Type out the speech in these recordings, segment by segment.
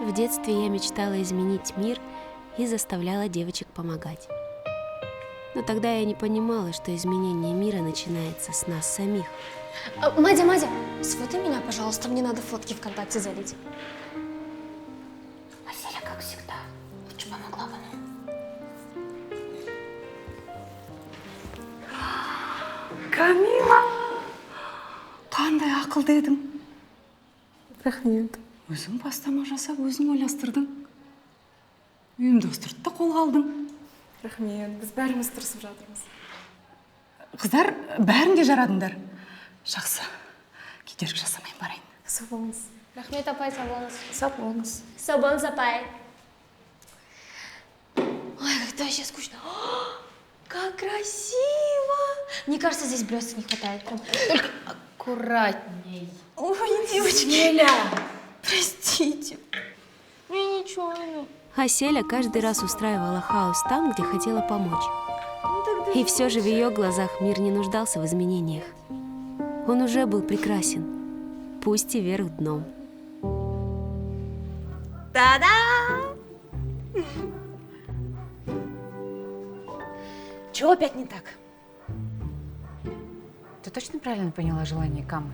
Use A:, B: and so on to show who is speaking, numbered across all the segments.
A: В детстве я мечтала изменить мир и заставляла девочек помогать. Но тогда я не понимала, что изменение мира начинается с нас самих.
B: Мадя, сфотай меня, пожалуйста, мне надо фотки ВКонтакте залить.
C: Василя, как всегда, лучше помогла бы нам.
D: Камила, қандай ақылды едің.
B: Рахмет.
D: Өзің бастама жасап, өзің ойластырдың. Ұйымдастырды да қолға алдың.
B: Рахмет, біз бәріміз тырысып жатырмыз.
D: Қыздар, бәрінде жарадыңдар. Жақсы, кедергі жасамай барайын.
B: Сау болыңыз.
C: Рахмет, апай, сау болыңыз.
B: Сау болыңыз.
C: Сау болыңыз, апай.
B: Ой, как-то вообще скучно. О, как красиво!
C: Мне кажется, здесь блесток не хватает. Только аккуратней.
B: Ой, девочки.
C: Селя!
B: Простите.
C: Я нечаянно.
A: А Селя каждый раз устраивала хаос там, где хотела помочь. И все же в ее глазах мир не нуждался в изменениях. Он уже был прекрасен, пусть и вверх дном.
E: Та-да! Чего опять не так?
F: Ты точно правильно поняла желание Камы?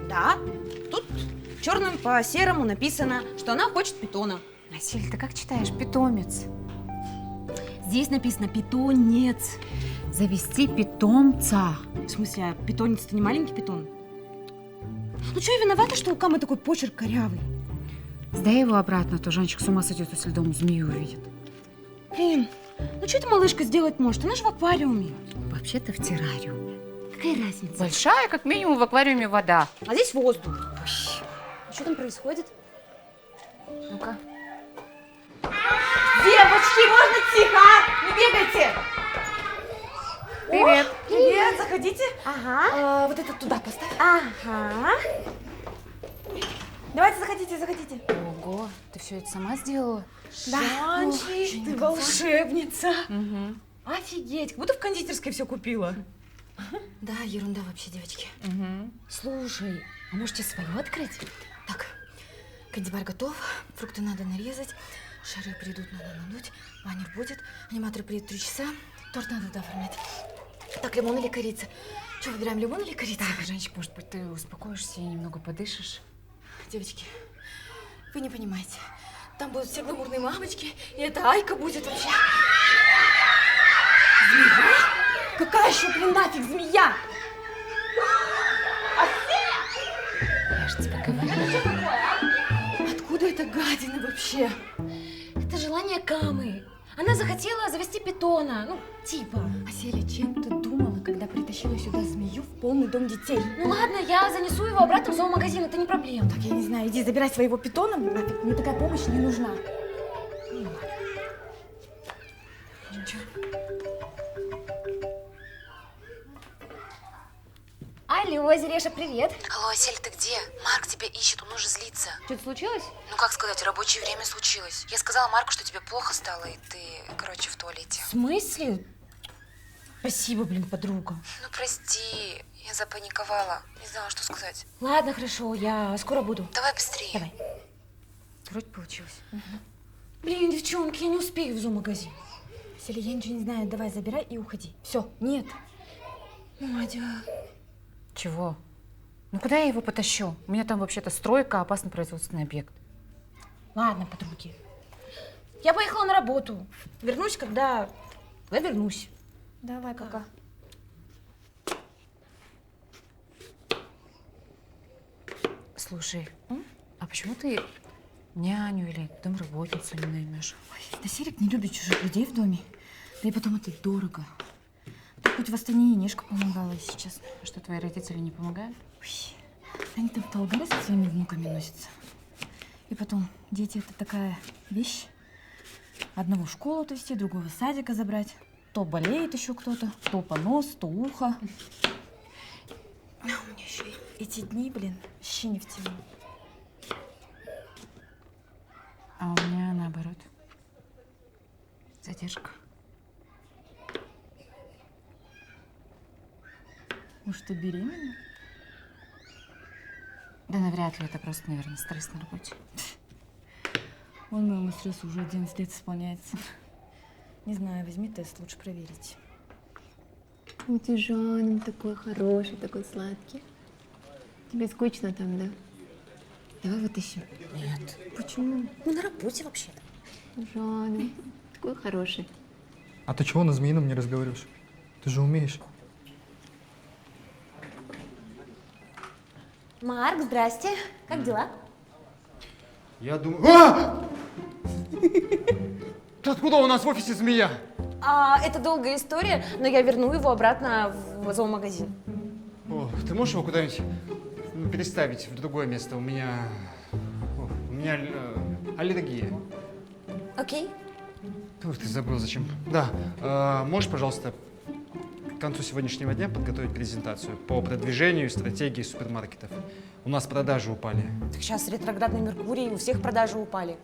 E: Да, тут черным по серому написано, что она хочет питона.
F: Василь, ты как читаешь? Питомец.
E: Здесь написано питонец.
F: Завести питомца.
E: В смысле, а питонец-то не маленький питон? Ну что, я виновата, что у Камы такой почерк корявый?
F: Сдай его обратно, а то Жанчик с ума сойдет, если дома змею увидит.
E: Блин, ну что эта малышка сделать может? Она же в аквариуме.
F: Вообще-то в террариуме.
E: Какая разница?
F: Большая, как минимум, в аквариуме вода.
E: А здесь воздух.
C: Что там происходит?
F: Ну-ка.
E: Девочки, можно тихо? Не бегайте!
F: Привет.
E: Привет, заходите.
C: Ага.
E: Вот это туда поставь.
C: Ага.
E: Давайте, заходите.
F: Ого, ты все это сама сделала?
E: Жанчик, ты волшебница.
F: Угу.
E: Офигеть, как будто в кондитерской все купила.
C: Да, ерунда вообще, девочки.
F: Угу.
C: Слушай, а можете свою открыть? Так, кандибар готов, фрукты надо нарезать, шары придут, надо надуть, баннер будет, аниматоры приедут 3 часа, торт надо оформлять. Так, лимон или корица? Что, выбираем лимон или корица?
F: Так, Жанчик, может быть, ты успокоишься и немного подышишь?
C: Девочки, вы не понимаете, там будут все гламурные мамочки, и эта Айка будет вообще...
E: Змея? Какая еще, блин, нафиг змея?
F: Я же тебе говорила.
C: Откуда эта гадина вообще?
B: Это желание Камы. Она захотела завести питона, ну, типа.
C: А Селя, чем ты думала, когда притащила сюда змею в полный дом детей?
B: Ну ладно, я занесу его обратно в зоомагазин, это не проблема.
C: Так, я не знаю, иди забирай своего питона, нафиг, мне такая помощь не нужна.
B: Алло, Зереша, привет.
G: Алло, Сель, ты где? Марк тебя ищет, он уже злится.
B: Что-то случилось?
G: Ну как сказать, рабочее время случилось. Я сказала Марку, что тебе плохо стало, и ты, короче, в туалете.
B: В смысле? Спасибо, блин, подруга.
G: Ну прости, я запаниковала, не знала, что сказать.
B: Ладно, хорошо, я скоро буду.
G: Давай быстрее.
B: Давай.
F: Вроде получилось.
B: Блин, девчонки, я не успею в зоомагазин.
C: Селя, я ничего не знаю, давай забирай и уходи. Все, нет.
B: Надя.
F: Чего? Ну куда я его потащу? У меня там вообще-то стройка, опасный производственный объект.
B: Ладно, подруги. Я поехала на работу. Вернусь, когда вернусь.
C: Давай, пока.
G: Слушай, а почему ты няню или домработницу не наймешь?
C: Да Серик не любит чужих людей в доме. Да и потом это дорого. Так хоть в Астане и Нешка помогала, если честно.
G: А что, твои родители не помогают?
C: Ой, они там в Талгаре со своими внуками носятся. И потом, дети — это такая вещь. Одного в школу отвезти, другого в садика забрать. То болеет еще кто-то, то понос, то ухо. А у меня еще и эти дни, блин, вообще не в тему.
G: А у меня наоборот. Задержка.
C: Может, ты беременна?
G: Да навряд ли, это просто, наверное, стресс на работе.
C: Вон моему стрессу уже 11 лет исполняется. Не знаю, возьми тест, лучше проверить.
A: У тебя Жан такой хороший, такой сладкий. Тебе скучно там, да? Давай вытащим.
B: Нет.
A: Почему?
B: Мы на работе вообще-то.
A: Жан, такой хороший.
H: А ты чего на змеином не разговариваешь? Ты же умеешь.
B: Марк, здрасте. Как дела?
H: Я думаю... Ты откуда у нас в офисе змея?
B: Это долгая история, но я верну его обратно в зоомагазин.
H: О, ты можешь его куда-нибудь переставить в другое место? У меня аллергия.
B: Окей.
H: Ух, ты забыл, зачем. Да, можешь, пожалуйста, к концу сегодняшнего дня подготовить презентацию по продвижению и стратегии супермаркетов. У нас продажи упали.
B: Так сейчас ретроградный Меркурий, у всех продажи упали.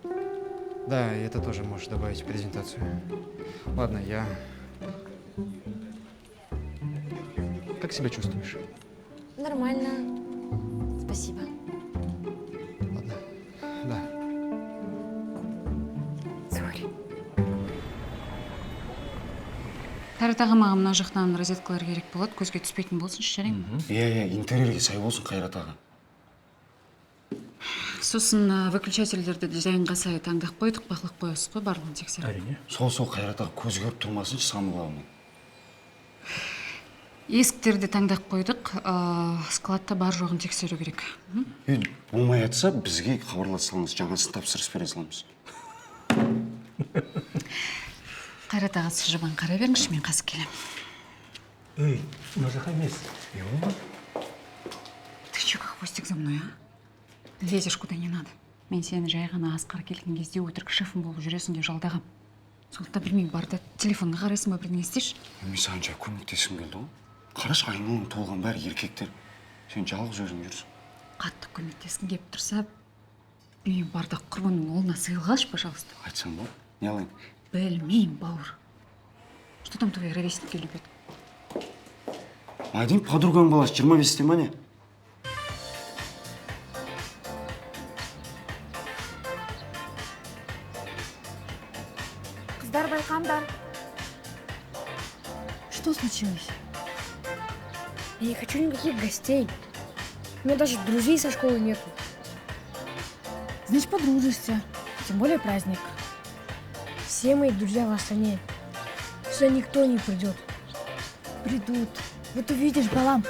H: Да, и это тоже можешь добавить в презентацию. Ладно, я... Как себя чувствуешь?
B: Нормально. Спасибо.
H: Ладно. Да.
B: Сори.
G: Қайрат аға, маған мына жақтан розеткалар керек болады, көзге түспейтін болсыншы жарай ма?
I: Иә, интерьерге сай болсын, Қайрат аға.
G: Сосын выключательдерді дизайнға сай таңдап қойдық, бақылап қоясыз ғой, барлығын тексеріп.
I: Әрине. Сол Қайрат аға көз көріп тұрмасыншы самылауымен.
G: Есіктерді таңдап қойдық, складта бар жоғын тексеру керек.
I: Болмай жатса, бізге хабарласаңыз, жаңасын тапсырыс бере саламыз.
G: Қайрат аға, сіз жабан қарай беріңізші, мен қазір келем.
J: Эй, мына жаққа емес.
G: Ты че, как хвостик за мной, а? Лезешь куда не надо. Мен сені жай ғана Асқар келген кезде өтірік шефім болып жүресің деп жалдағам. Сондықтан білмеймін, бар да телефонға қарайсың ба, бірдеңе істеші.
I: Мен саған жай көмектескім келді ғой. Қарашы, айналым толған бәрі еркектер. Сен жалғыз өзің жүрсің.
G: Қатты көмектескің келіп тұрса, білмеймін, бар да құрбанның ұлына сыйылғашы, пожалуйста.
I: Айтсам ба? Не алайын?
G: Білмеймін, бауыр. Что там твои ровесники любят?
I: Один подругаң баласы 25-те ма не?
C: Қыздар, байқаңдар. Что случилось?
K: Я не хочу никаких гостей. У меня даже друзей со школы нету.
C: Значит, подружишься. Тем более праздник.
K: Все мои друзья в Астане. Сюда никто не придет.
C: Придут. Вот увидишь, Балам.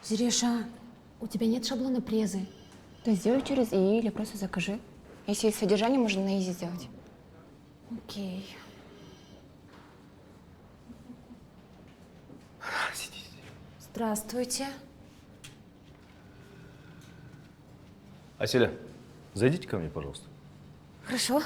A: Зиреша, у тебя нет шаблона презы. То сделай через ИИ или просто закажи. Если есть содержание, можно на изи сделать.
B: Окей. Здравствуйте.
J: Аселя, зайдите ко мне, пожалуйста.
B: Хорошо.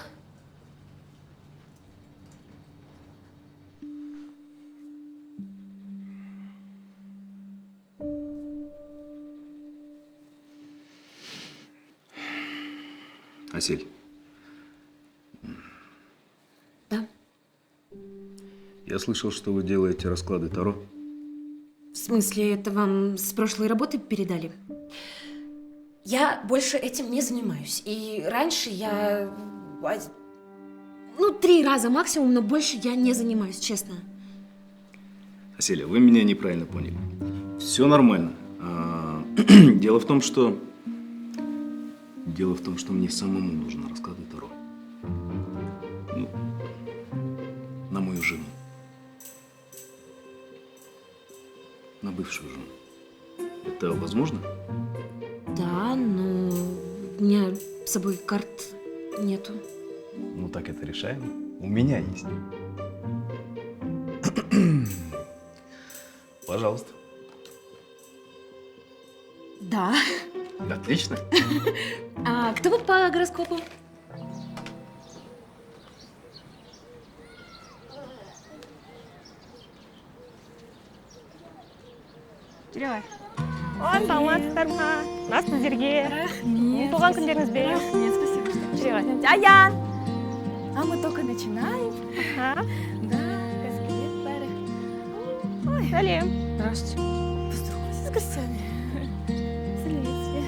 J: Асель.
A: Да.
J: Я слышал, что вы делаете расклады Таро.
E: В смысле, это вам с прошлой работы передали?
B: Я больше этим не занимаюсь. И раньше я...
E: 3 раза максимум, но больше я не занимаюсь, честно.
J: Аселя, вы меня неправильно поняли. Все нормально. Дело в том, что мне самому нужен расклад Таро. Ну, на мою жену. На бывшую жену. Это возможно?
B: Да, но у меня с собой карт нету.
J: Ну так это решаемо. У меня есть. Пожалуйста.
B: Да.
J: Отлично.
B: А кто вы по гороскопу?
L: Жүрек. Саламатсыздар ма? Нас сіздерге. Туған күндеріңізбен.
C: Спасибо, что
L: Жүрек. Аян.
C: А мы только начинаем.
L: Ага.
C: Да, привет, Барри.
L: Сәлем.
C: Здравствуйте. Поздоровайся с гостями. Салют тебе.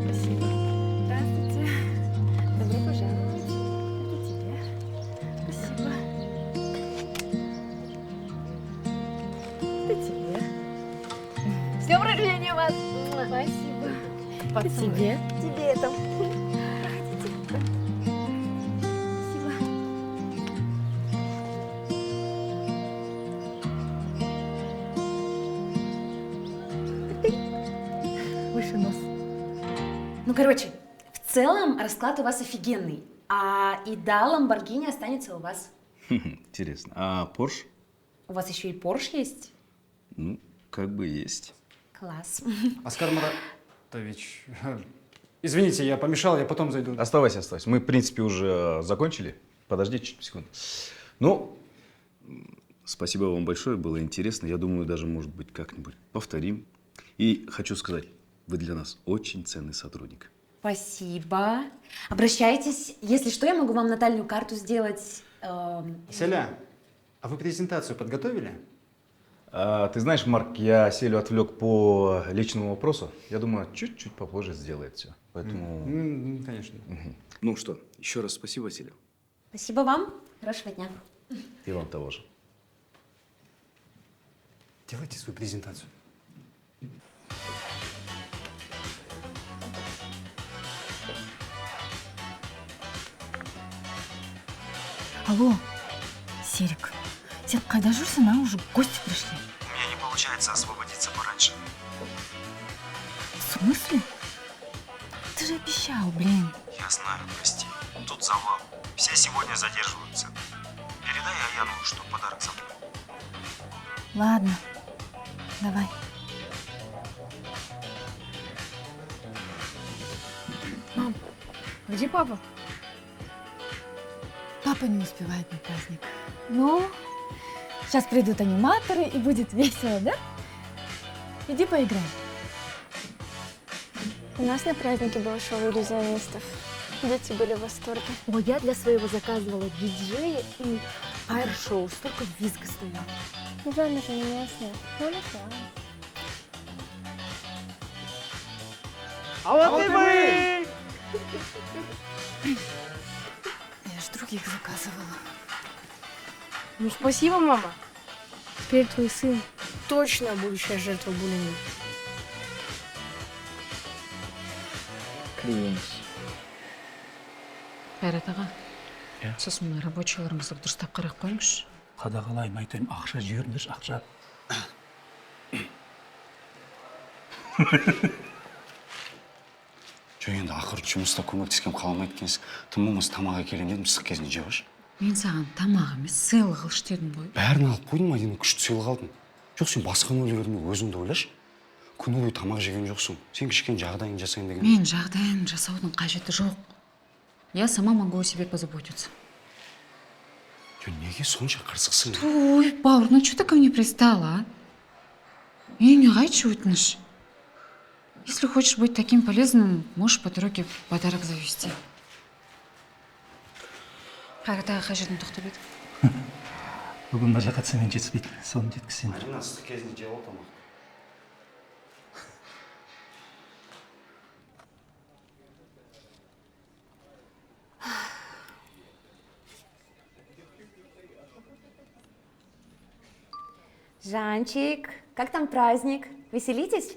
C: Спасибо. Здравствуйте. Добро пожаловать. Это тебе. Спасибо. Это тебе. С днем рождения вас! Спасибо. Это тебе. Тебе это. Выше нос.
B: Ну, короче, в целом расклад у вас офигенный. И да, Ламборгини останется у вас.
J: Интересно. А Порш?
B: У вас еще и Порш есть?
J: Ну, как бы есть.
B: Класс.
H: Оскар Маратович, извините, я помешал, я потом зайду.
J: Оставайся. Мы, в принципе, уже закончили. Подожди чуть секунду. Ну, спасибо вам большое, было интересно. Я думаю, даже, может быть, как-нибудь повторим. И хочу сказать, вы для нас очень ценный сотрудник.
B: Спасибо. Обращайтесь. Если что, я могу вам натальную карту сделать.
H: Селя, а вы презентацию подготовили?
J: Ты знаешь, Марк, я Селю отвлек по личному вопросу. Я думаю, чуть-чуть попозже сделает все. Поэтому...
H: Конечно.
J: Ну что, еще раз спасибо, Селя.
B: Спасибо вам. Хорошего дня.
J: И вам того же.
H: Делайте свою презентацию.
C: Алло, Серик, сен қайда жүрсің, уже гости пришли.
I: У меня не получается освободиться пораньше.
C: В смысле? Ты же обещал, блин.
I: Я знаю, прости. Тут завал. Все сегодня задерживаются. Передай Аяну, что подарок за мной.
C: Ладно, давай.
K: Мам, где папа?
C: Папа не успевает на праздник. Ну, сейчас придут аниматоры и будет весело, да? Иди поиграй.
K: У нас на празднике было шоу иллюзионистов. Дети были в восторге.
C: О, я для своего заказывала диджея и аэр-шоу. Столько визга стоял.
K: Жаль, же не местные. Ну, ладно.
L: А вот и мы!
C: Я ж других заказывала.
K: Ну, спасибо, мама. Теперь твой сын точно будущая жертва буллинга.
G: Клянусь. Қайрат аға, сосын мына рабочийларыңызды дұрыстап қарап қойыңызшы.
M: Қадағалаймын, айтайын, ақша жіберіңдерші, ақша.
I: Жо енді ақыр жұмыста көмектескем қаламайды екенсің. Тым болмаса тамақ әкелген едім, ыстық кезінде жеп алшы.
G: Мен саған тамақ емес, сыйлық алшы дедім ғой.
I: Бәрін алып қойдың ба, енді күшті сыйлық алдың. Жоқ, сен басқаны ойлай бермей, өзіңді ойлашы. Күні бойы тамақ жеген жоқсың. Сен кішкене жағдайын жасайын деген.
G: Мен жағдайын жасаудың қажеті жоқ. Я сама могу о себе позаботиться.
I: Жо, неге сонша қырсықсың?
G: Ой, бауыр, ну что ты ко мне пристала, а? Үйіңе қайтшы өтініш. Если хочешь быть таким полезным, можешь по дороге подарок завести. Қайрат аға қай жерден тоқтап еді?
M: Бүгін мына жаққа сәмен жетіспейді, соны жеткізсең.
I: Марина ыстық кезінде жеп ал тамақ.
B: Жанчик, как там праздник? Веселитесь?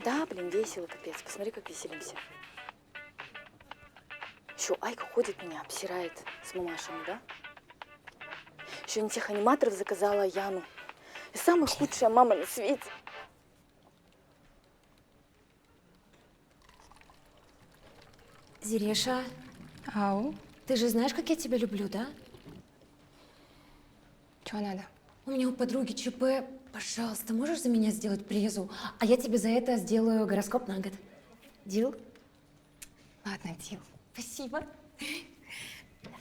C: Да, блин, весело, капец. Посмотри, как веселимся. Еще Айка ходит меня, обсирает с мамашами, да? Еще не тех аниматоров заказала Яну. И самая худшая мама на свете.
B: Зиреша,
C: Ау.
B: ты же знаешь, как я тебя люблю, да?
C: Чего надо?
B: У меня у подруги ЧП. Пожалуйста, можешь за меня сделать презу? А я тебе за это сделаю гороскоп на год. Дил?
C: Ладно, Дил.
B: Спасибо.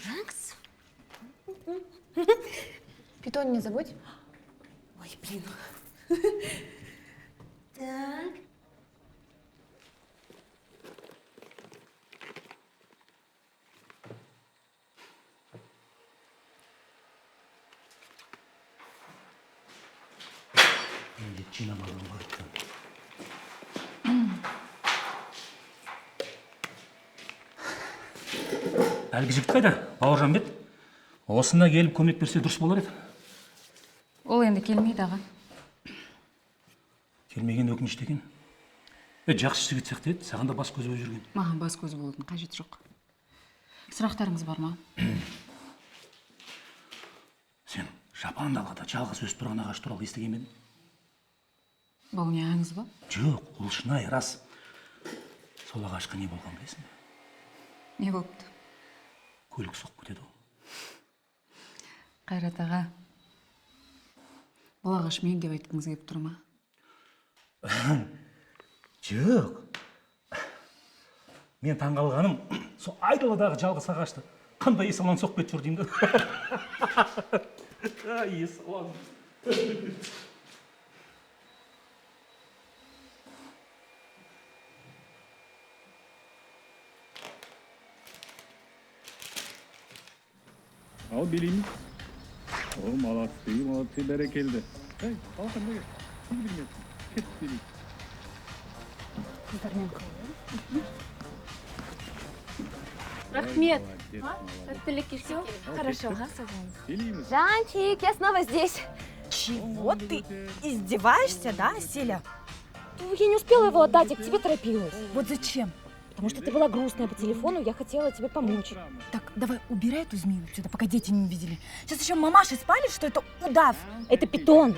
B: Макс?
C: Питон не забудь.
B: Ой, блин. Так.
M: Енді жинамаған ғой. Әлгі жігіт қайда? Бауыржан бет. Осында келіп көмек берсе дұрыс болар еді.
G: Ол енді келмейді аға.
M: Келмеген өкінішті екен. Жақсы жігіт сияқты еді, саған да бас көз болып жүрген.
G: Маған бас көз болудың қажеті жоқ. Сұрақтарыңыз бар ма?
M: Сен Жапан далада жалғыз өсіп тұрған ағаш туралы естіген бе едің?
G: Бұл не аңыз ба?
M: Жоқ, ол шынайы рас. Сол ағашқа не болған білесің бе?
G: Не болыпты?
M: Көлік соғып кетеді ол.
G: Қайрат аға, бұл ағаш мен деп айтқыңыз келіп тұр ма?
M: Жоқ. Мен таңғалғаным, сол айдаладағы жалғыз ағашты қандай есалан соғып кетіп жүр деймін да. Есалан.
N: Ал билейміз. О, молодцы, бәрекелді. Эй, қалқан да кет. Сен білмесің. Кет билейміз.
K: Рахмет.
C: Все хорошо, ага,
N: Билейміз.
K: Жанчик, я снова здесь. Чего ты издеваешься, да, Селя? Я не успела его отдать, я к тебе торопилась. Вот зачем? Потому что ты была грустная по телефону, я хотела тебе помочь. Так, давай убирай эту змею сюда, пока дети не увидели. Сейчас еще мамаши спалит, что это удав. Это питон.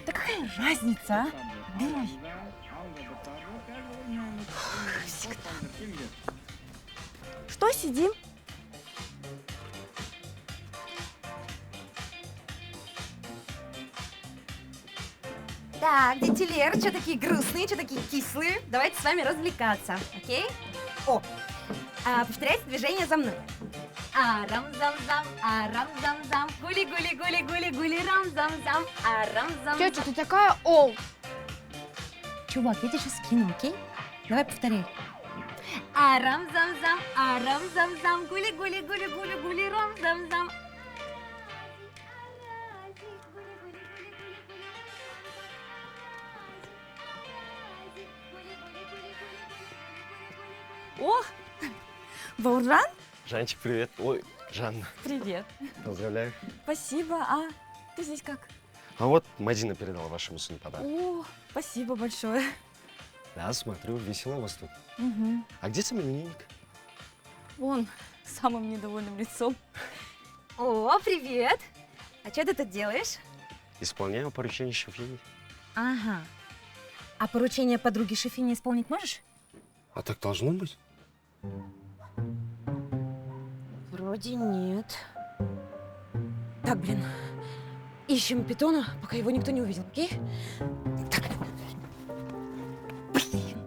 K: Да какая разница, а? Убирай. Что сидим?
B: Так, детилер, что такие грустные, что такие кислые? Давайте с вами развлекаться, окей? О, повторяйте движение за мной. Арам-зам-зам, арам-зам-зам, гули-гули-гули-гули-гули, рам-зам-зам, арам-зам-зам.
K: Тетя, ты такая оу.
B: Чувак, я тебе сейчас скину, окей? Давай повторяй. Арам-зам-зам, арам-зам-зам, гули-гули-гули-гули-гули, рам-зам-зам.
K: О, Бауыржан?
O: Жанчик, привет. Ой, Жанна.
K: Привет.
O: Поздравляю.
K: Спасибо. А ты здесь как?
O: А вот Мадина передала вашему сыну подарок.
K: О, спасибо большое.
O: Да, смотрю, весело у вас тут.
K: Угу.
O: А где сам именинник?
K: Вон, с самым недовольным лицом.
B: О, привет. А что ты тут делаешь?
O: Исполняю поручение Шефини.
B: Ага. А поручение подруги Шефини исполнить можешь?
O: А так должно быть?
B: Вроде нет. Так, блин. Ищем питона, пока его никто не увидел, окей? Так. Блин.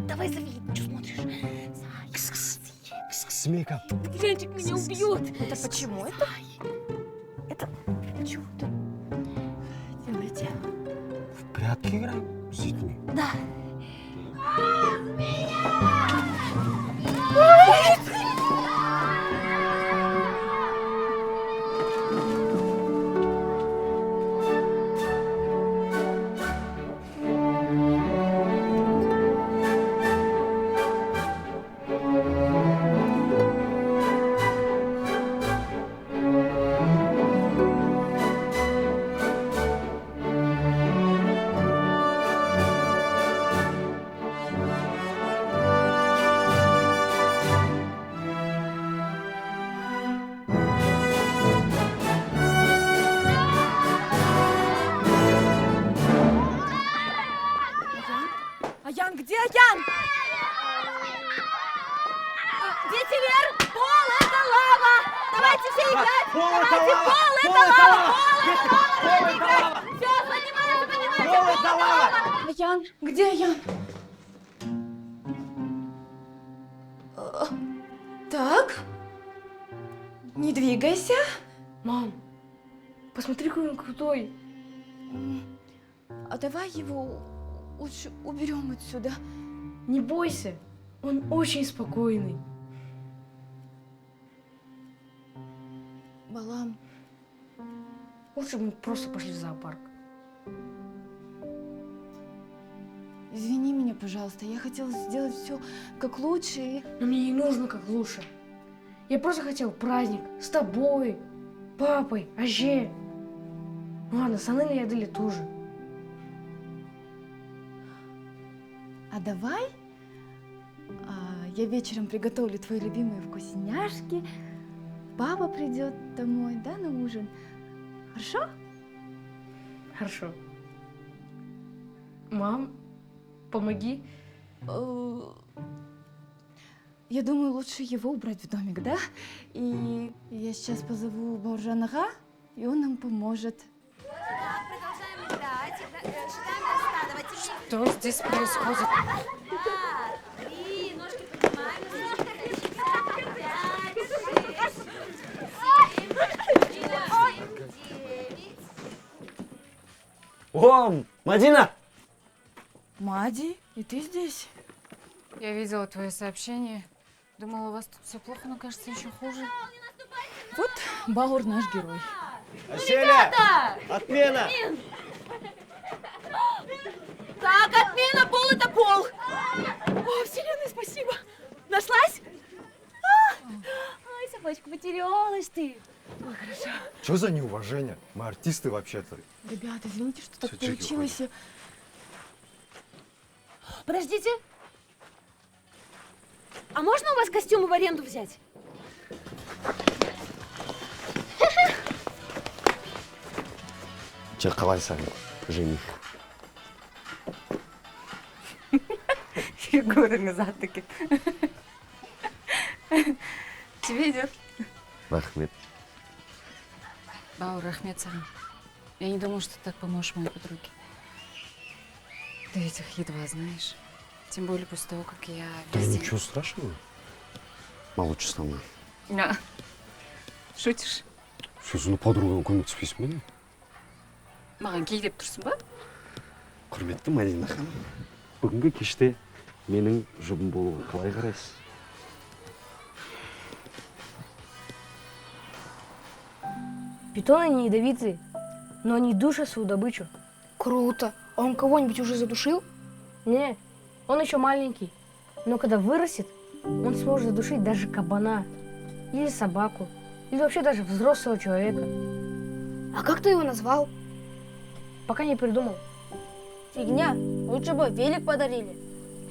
B: Давай зови. Что смотришь?
O: Змейка.
K: Янчик меня убьет. Это почему? Это чего ты делаете?
O: В прятки играем с детьми?
B: Да.
C: Аян, где Аян? Так, не двигайся.
P: Мам, посмотри, какой он крутой.
C: А давай его лучше уберем отсюда.
P: Не бойся, он очень спокойный.
C: Балам,
P: лучше бы мы просто пошли в зоопарк.
C: Извини меня, пожалуйста, я хотела сделать все как лучше и...
P: Но мне не нужно как лучше. Я просто хотел праздник с тобой, папой, Аже. Ладно, с Анелей и Аделей тоже.
C: А давай я вечером приготовлю твои любимые вкусняшки. Папа придет домой, да, на ужин. Хорошо?
P: Хорошо. Мам, помоги.
C: Я думаю, лучше его убрать в домик, да? И я сейчас позову Бауржан-ага, и он нам поможет.
K: Продолжаем играть. Считаем до 100.
G: Что здесь происходит?
K: 3, ножки поднимаем. 5, 6, 7, 8, 9.
O: О, Мадина!
C: Мади, и ты здесь?
G: Я видела твое сообщение. Думала, у вас тут все плохо, но кажется, еще хуже.
C: Вот Баур наш герой.
O: Аселя! Отмена!
K: Так, отмена, пол это пол. О, вселенная, спасибо. Нашлась? Ой, собачка, потерялась ты. Ой, хорошо.
O: Что за неуважение? Мы артисты вообще-то.
C: Ребят, извините, что так
O: Всё, Джеки,
C: получилось.
K: Подождите. А можно у вас костюмы в аренду взять?
O: Че қалайсың, жених?
G: Фигурами таки. Тебе идет.
O: Рахмет.
G: Баур, рахмет саған. Я не думала, что ты так поможешь моей подруге. Ты ведь их едва знаешь. Тем более после того, как я
O: Да
G: везде...
O: ничего страшного. Молодше со мной.
G: Да. Шутишь?
O: Сөзіні подругаң көмектеспейсің бе?
G: Маған кей деп тұрсың ба?
O: Құрметті Мадина ханым, бүгінгі кеште менің жұбым болуға қалай қарайсыз?
P: Питоны не ядовитые, но они душат свою добычу.
Q: Круто. А он кого-нибудь уже задушил?
P: Не, он еще маленький. Но когда вырастет, он сможет задушить даже кабана, или собаку, или вообще даже взрослого человека.
Q: А как ты его назвал?
P: Пока не придумал.
Q: Фигня. Лучше бы велик подарили.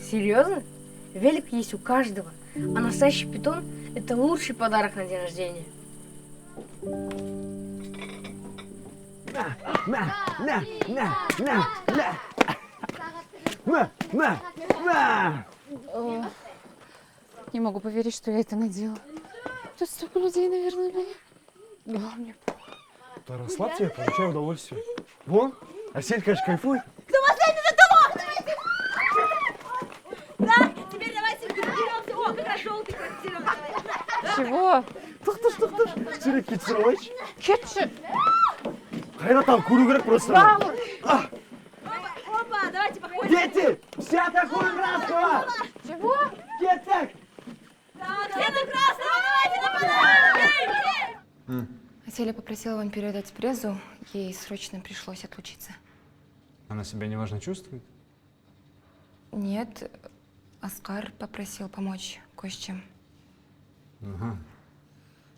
P: Серьезно? Велик есть у каждого. А настоящий питон – это лучший подарок на день рождения.
G: Не могу поверить, что я это надела. Тут столько людей, наверное, было мне.
O: Да расслабься, я получаю удовольствие. Вон, Асель, конечно, кайфует.
K: Кто последний за тобой? Да, теперь давайте беремся. О, как раз желтый зеленый.
G: Чего?
O: Тоқташ. Сені кетсін алайыншы.
G: Кетші.
O: Қайда там, көру керек просто.
K: Опа, давайте походим.
O: Дети, вся такую краску!
G: Чего?
O: Кеттік!
K: Так, все на красного, давайте нападаем!
C: Аселя попросила вам передать презу. Ей срочно пришлось отлучиться.
H: Она себя неважно чувствует?
C: Нет, Оскар попросил помочь кое с чем.
H: Ага.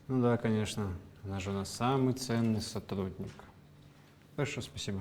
H: Ну да, конечно. Она же у нас самый ценный сотрудник. Хорошо, спасибо.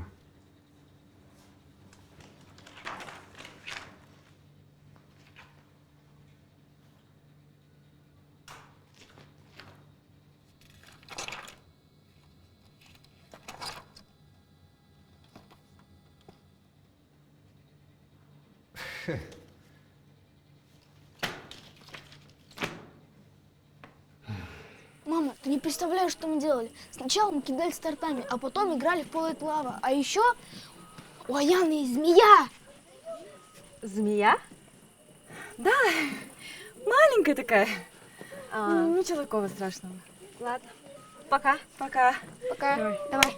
Q: Мама, ты не представляешь, что мы делали. Сначала мы кидались тортами, а потом играли в Пол это лава. А еще у Аяны есть змея.
B: Змея?
E: Да, маленькая такая.
B: Ничего такого страшного.
C: Ладно.
B: Пока. Пока.
C: Пока. Давай.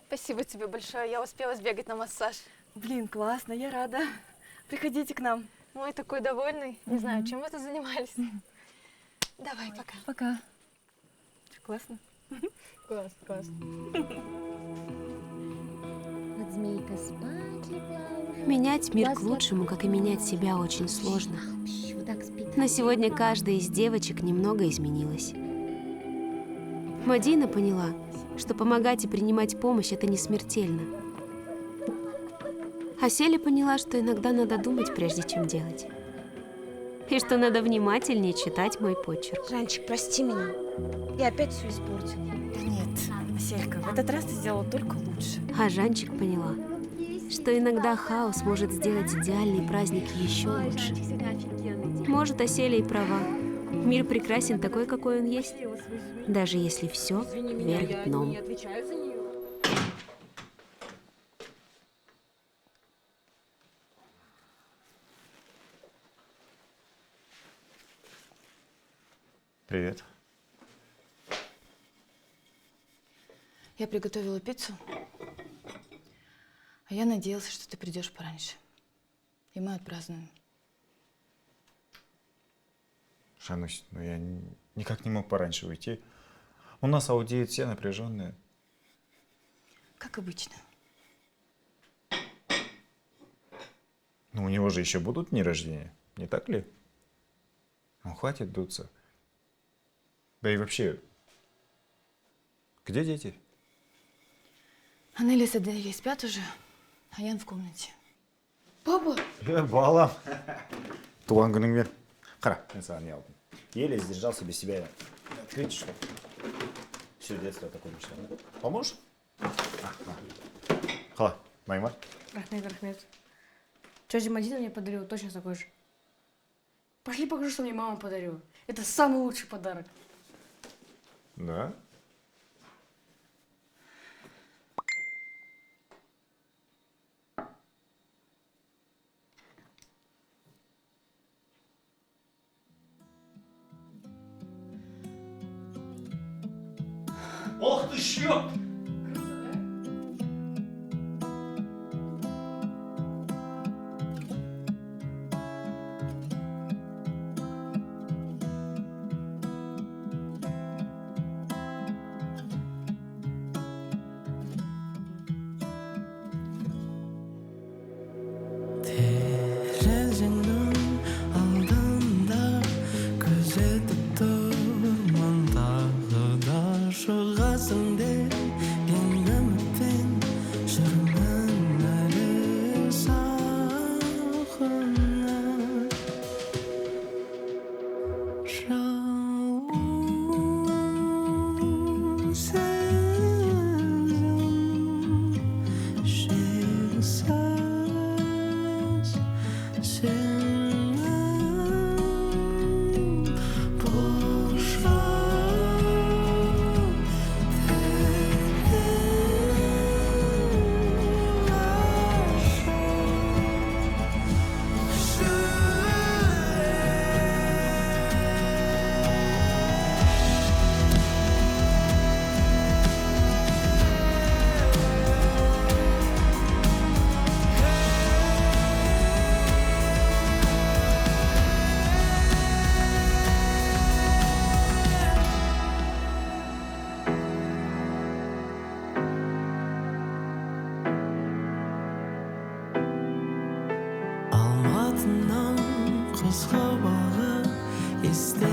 C: Спасибо тебе большое. Я успела сбегать на массаж.
B: Блин, классно, я рада. Приходите к нам.
C: Ой, такой довольный. Не знаю, чем вы тут занимались. Давай, пока.
B: Пока. Классно.
C: Класс, класс.
Q: Вот змейка спать легла.
A: Менять мир к лучшему, как и менять себя, очень сложно. Но сегодня каждая из девочек немного изменилась. Мадина поняла, что помогать и принимать помощь – это не смертельно. А Селя поняла, что иногда надо думать, прежде чем делать. И что надо внимательнее читать мой почерк.
B: Жанчик, прости меня. Я опять все испортила. Да нет, Селька, в этот раз ты сделала только лучше.
A: А Жанчик поняла, что иногда хаос может сделать идеальный праздник еще лучше. Может, Аселя и права. Мир прекрасен такой, какой он есть, даже если все вверх дном.
J: Привет.
C: Я приготовила пиццу. А я надеялась, что ты придешь пораньше. И мы отпразднуем.
R: Шанусь, но я никак не мог пораньше уйти. У нас аудиты все напряженные.
C: Как обычно.
R: Но у него же еще будут дни рождения, не так ли? Ну, хватит дуться. Да и вообще, где дети?
C: Анелия с Аделей спят уже, а Ян в комнате.
Q: Папа!
R: Балам. Туған күніңмен. Қара, мен саған не алдым. Еле сдержал себе себя открыть, что все детство такое мечтал. Поможешь? Қала, Наймар?
P: Рахмет, Рахмет. Тетя Мадина мне подарила точно такой же. Пошли покажу, что мне мама подарила. Это самый лучший подарок.
R: Да?
M: Ох ты, черт!
S: Терезенің алдында күзетіп тұрмын тағы да шығасың деген үмітпен жүрмін әлі сағынып жалын сезім шексіз сенің құшақ Алматының қызғы бағы есте